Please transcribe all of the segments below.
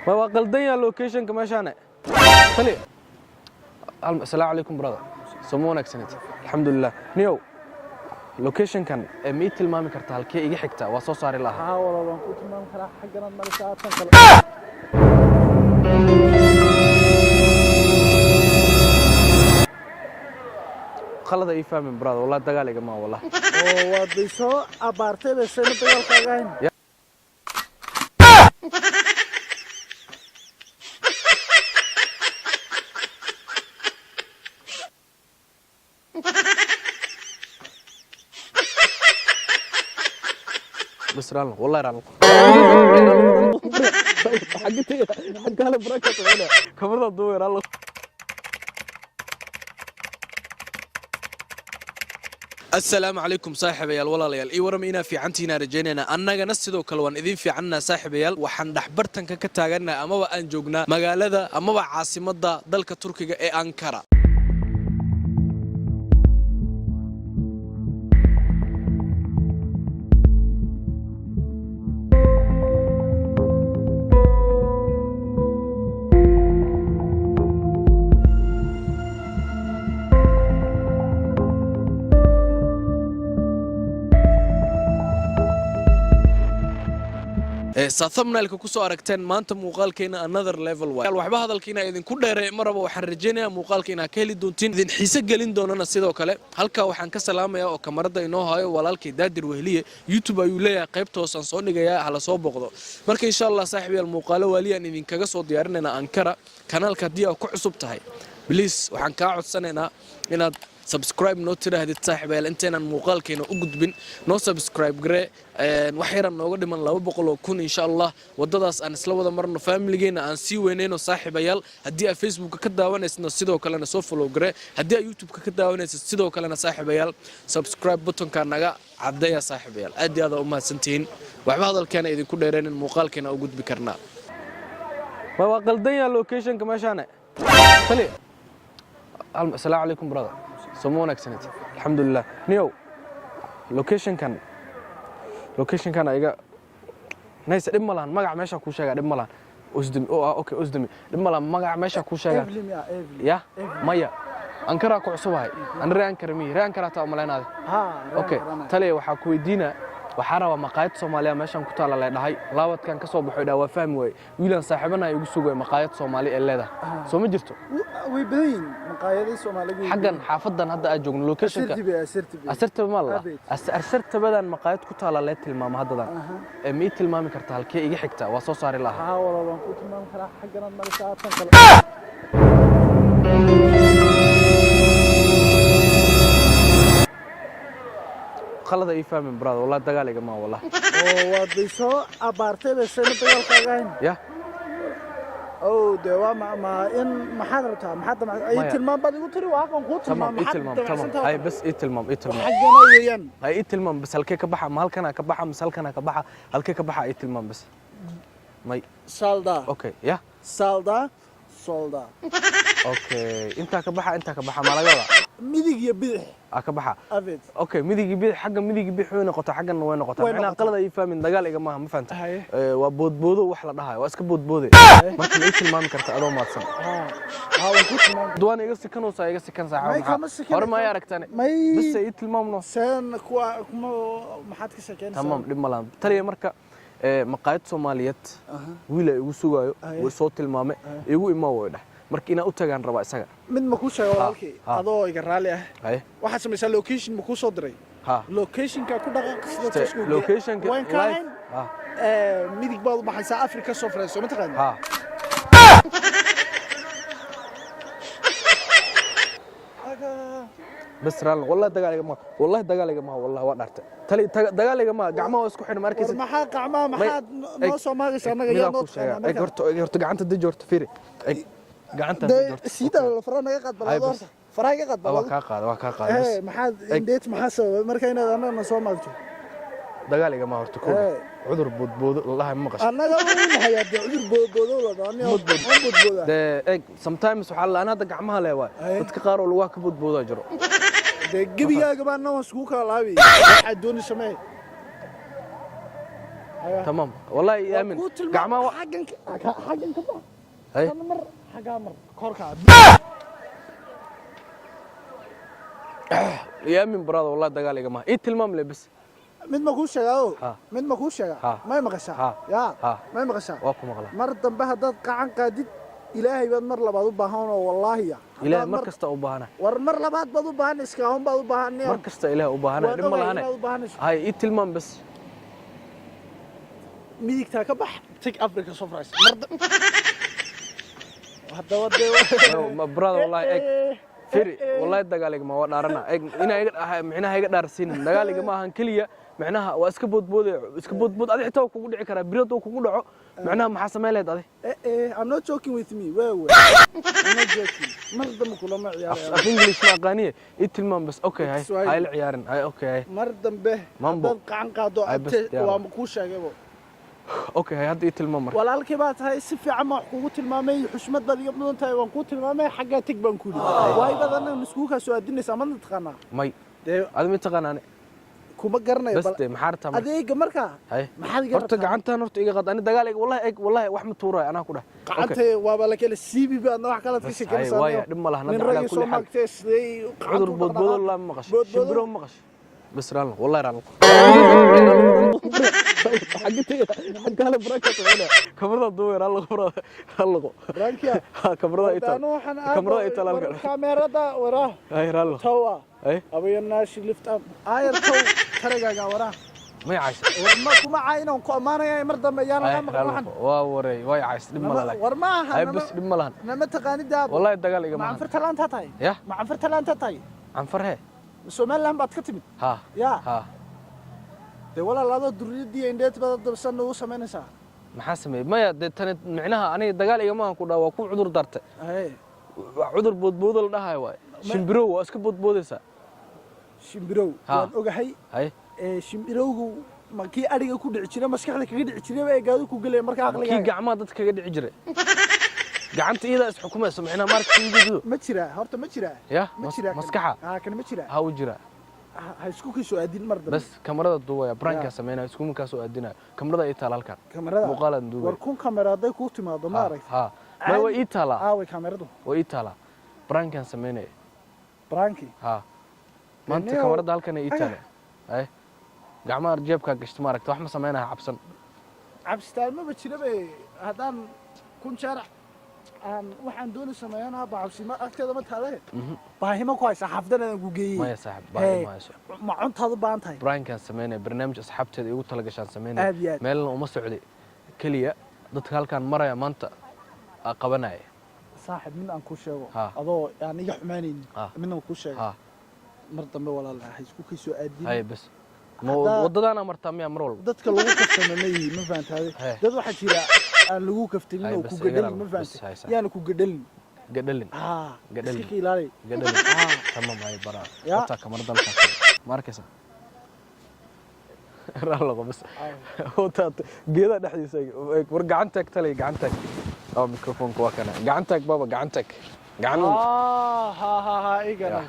ما وقلدين اللوكيشن كماشانه خلي السلام عليكم برادر سمونك سنت الحمد لله نيو لوكيشن كان ميت المامي كرتا halkee iga xigta waa soo saari lahaa ها والله waan ku tilmaami karaa xaggana malisha tan kale khalad ay fahmin brother wallahi dagaaliga ma wallahi oo waa diso abaartay basay dagaalkaaga hayn بس رالنا والله رالنا حقتي حق على بركه هنا كاميرا الضوء رالنا السلام عليكم صاحبيال walaalyaal ii waramiina fiicantiina rajaynayna annagana sidoo kale waan idin fiicanna saaxiibayaal waxaan dhaxbartanka ka taaganaa amaba aan joognaa magaalada amaba caasimadda dalka Turkiga ee Ankara thumbnailka ku soo aragteen maanta muuqaalkeena another level way waxba hadalkiina idin ku dheeray maraba waxaan rajaynayaa muuqaalkeena ka heli doontiin idin xiise gelin doonana sidoo kale halka waxaan ka salaamayaa oo kamarada inoo hayo walaalkay Daadir Wehliye YouTube ayuu leeyahay qaybta hoosan soo dhigayaa hala soo boqdo marka insha Allah saaxiibayaal muuqaalo waliyan idin kaga soo diyaarinayna Ankara kanaalka hadii aad ku cusub tahay please waxaan ka codsanaynaa inaad subscribe noo tiraahdo saaxiibayaal inteenan muuqaalkeena u gudbin noo subscribe gare wax yar nooga dhiman 200,000 insha Allah wadadaas aan isla wada marno family-geena aan sii weyneyno saaxiibayaal hadii aad Facebook ka daawaneysna sidoo kalena soo follow gare hadii aad YouTube ka daawaneysna sidoo kalena saaxiibayaal subscribe button-ka naga cadeeya saaxiibayaal aad iyo aad u mahadsantiin waxba hadalkeena idin ku dheereenin muuqaalkeena u gudbi karnaa ma waa qaldan location-ka meeshaane khali السلام عليكم برادر سمونك سنت الحمد لله نيو لوكيشن كان ايغا نايس دب ملان مغا ميشا كو شيغا دب ملان اسدمي اوكي اسدمي دب ملان مغا ميشا كو شيغا يا مايا انكرا ku cusubahay an raan karmi raan karata umaleynaa اوكي taliye waxa ku weydiina waxa raba maqaayad Soomaaliya meeshan ku taala leedahay lawadkan ka soo baxay waa fahmi way wiilan saaxiibana igu sugay maqaayad Soomaali ee leedahay soo ma jirto way badan maqaayadii Soomaaliga xagan xaafadan hadda aad joogno location-ka asirta ma la asirta badan maqaayad ku taala leed tilmaam haddan ee mi tilmaami karta halkee iga xigta waa soo saari lahaa ها والله waan ku tilmaami karaa xaggana malisha tan kale khalad ay fahmin brother wallahi dagaaliga ma wallahi oo waa diso abaartay basay dagaalkaaga hayn ya oo dewa ma in maxaad rabtaa maxaad ay tilmaam bad igu tiri waa aqoon ku tilmaam tamam ay bas tilmaam xaggana weeyaan ay tilmaam bas halkee ka baxa halkana ka baxa halkana ka baxa halkee ka baxa ay tilmaam bas may salda okay ya salda solda okay inta ka baxa malagada midig iyo bidix ka baxa abid okay midigi bidix xagga midigi bidix way noqotaa xaggana way noqotaa macna qalad ay fahmin dagaal iga ma fahanta waa boodboodo wax la dhahayo waa iska boodboode marka ay tilmaami karta adoo maadsan waan ku tilmaam duwan iga sikanoosa iga sikan saaxiib hore ma ay aragtaan bas ay tilmaamno seen kuma maxaad ka shaqeynaysaa tamam dhib malaan taliye marka maqaayad Soomaaliyeed wiil ay ugu sugaayo way soo tilmaamay igu imaa way dhax marka ina u tagaan raba isaga mid ma ku sheego walaalkii adoo iga raali ah waxa sameeyay location ma ku soo diray location-ka ku dhaqaaq sida Facebook location-ka live midig baad u baxaysaa Africa soo farayso ma taqaan بس رال والله دقالي ما والله دقالي ما والله ودارت تلي دقالي ما قعمه اسكو خير markiis ma qacma maxaad noo soo maagaysaa anaga yaa noo sheegay ay horto gacanta dib joorto fiiri ay gacanta dib joorto sida faraha naga qad balaad faraha ka qad balaad waa ka qaad maxaad indeed maxaa sabab marka inaad anaga soo maagto dagaalka ma horto cudur boodboodo wallahi ma qashay anaga ma hayaa cudur boodboodo la doonay sometimes waxa la anada gacmaha leeyahay dadka qaar oo lagu ka boodboodo jiro gebigaaga baan noo isku kala laabay waxa doonay samee تمام والله يامن قعما حقن كبا انا مر حقا مر كوركا يامن براد والله دغال ايغا ما اي تلمام لي بس mid ma kuu sheegaa mid ma kuu sheegaa may maqashaa yaa may maqashaa waa ku maqlaa mar dambe haddaad qacan qaadid ilaahay baad mar labaad u baahan oo wallaahi ilaahay mar kasta u baahana war mar labaad baad u baahan iska hoon baad u baahan mar kasta ilaahay u baahana dhib ma lahana hay i tilmaam bas midigtaa ka bax tag afrika soo farays mar hadda wade ma brother wallahi eg firi wallahi dagaaliga ma waa dhaarana eg ina iga micnaha iga dhaarsiinin dagaaliga ma ahan kaliya معناها واسك بود ادي حتى kugu dhici kara birado kugu dhaco macnaha maxaa sameeyay adi I'm not joking with me I'm not joking mar dambe kula ma ciyaaraya af english ma qaaniye itilmaan bas okay hay la ciyaarin hay okay mar dambe dad qacan qaado waa ma ku sheegaybo okay hay hadda itilmaan mar walaalkii baa tahay si fiican ma kugu tilmaamay xushmad baad iga mudan tahay waan ku tilmaamay xagga tag baan ku yiri way badan isku ka soo adinaysa ma taqaana may adi ma taqaanaan kuma garanayo bal maxarta adeega marka maxaad iga horta gacantan horta iga qad ani dagaal wallahi wax ma tuuray ana ku dhax gacanta waa la kala CBB adna wax kala fiisi karsan waaya dhib ma lahna dagaal kulli xal cudur boodboodo la maqash shimbiro maqash bas raan wallahi raan حقاله بركه ولا كاميرا دوير الله برانكيا كاميرا ايطال كاميرا وراه هاي رالله توا ابي الناس لفت اب اير تو ترغاغا وراه ما عايش ورما كما عاينون كو امانيا مر دمbe yaan laga maqan waxan waa waray way عايش dhib ma lahayn war ma aha ay bas dhib ma lahayn nama taqaanida wallahi dagaal iga ma anfar talaanta tahay ma anfar talaanta tahay anfar he Somaliland baad ka timid ha de walaalaado duriyadii indheed baad dabsan u sameynaysaa maxaa sameeyay maya de tan micnaha aniga dagaal iga ma ku dhaw ku cudur dartay cudur boodboodo la dhahay waay shimbiro waa iska boodboodaysa shimbiro waan ogahay shimbirowgu markii ariga ku dhici jiray maskaxda kaga dhici jiray bay gaadu ku galay marka aqliga kii gacmaha dadka kaga dhici jiray gacanta iyada is xukumayso micnaha markii ma jira horta ma jira maskaxa kan ma jira ha u jira ha isku kiisoo aadin mar dambe bas kamarada duubaya prank sameeyay isku markaas oo aadinaa kamarada ay taal halkan muuqaalan duubay war kun kamarada ku timaado ma aragtay ma way ii taala way kamaradu way ii taala prank sameeyay pranki maanta kamarada halkan ay ii taala ay gacmaha jeebka gashto ma aragtay wax ma sameeyay cabstaan ma jira bay hadaan kun sharac waxaan doonay sameeyana baabsi ma agteeda ma taale baahima ku haysa xafdana aan ku geeyay ma saaxib baahima ma cuntaadu baan tahay prank sameeyay barnaamij asxaabteeda igu tala gashaan sameeyay meelna uma socday kaliya dadka halkan maraya maanta qabanay saaxib min aan ku sheego adoo aan iga xumaaneen min aan ku sheego mar dambe walaalahay isku kiisoo aadin ay bas wadadana martaa miya mar walba dadka lagu kastamay ma fahantaade dad waxa jira aan lagu kaftin oo ku gadalin ma fahantaade yaana ku gadalin gadalin iska ilaali gadalin tamam ay bara wata kamar dalka markaysa raallo bas wata geeda dhaxdiisa war gacantaag talay gacantaag oo mikrofoonka waa kana gacantaag baba gacantaag gacan ha igana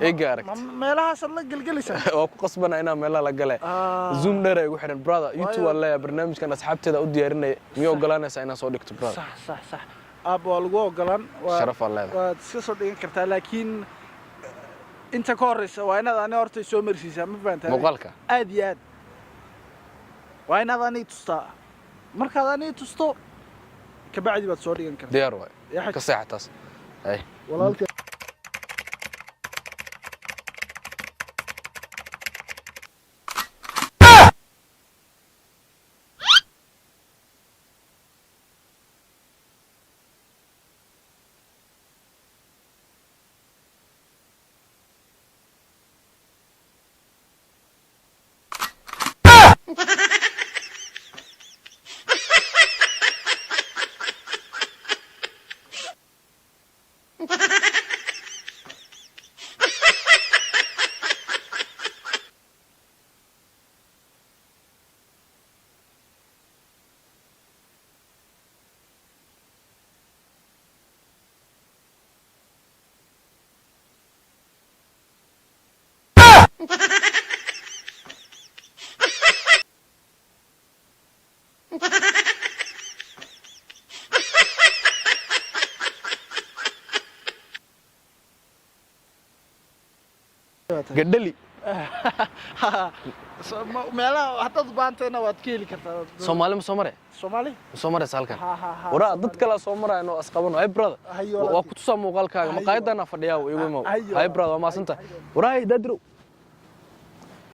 إيجارك. ملها صار جلجلسة. وقصبنا هنا ملها لجلا. زوم نرى يقولون برادر يوتيوب ولا برنامج كان أصحابتي ده أودي أرني ميو جلانة سأنا صادق تبراد. صح. أبو الجو جلان. شرف الله. وتصدقين كرتا لكن أنت كورس وأنا أرتي سومر سيسا ما فهمت. مقالك. أدياد. وأنا ذاني تستا. مركز ذاني تستا. كبعدي بتصدقين كرتا. دياروا. كصحة تاس. أي. والله Ha ha ha! gadhali meelaha haddaad u baahanteena waad ka heli kartaa Soomaali ma soo maray Soomaali soo maray halkan ha waraa dad kale soo marayno asqabano ay brother Hayo, waa ku tusaa muuqaalkaaga maqaayadana fadhiyaa igu imo Hayo. hay brother waa maasanta waraa dadro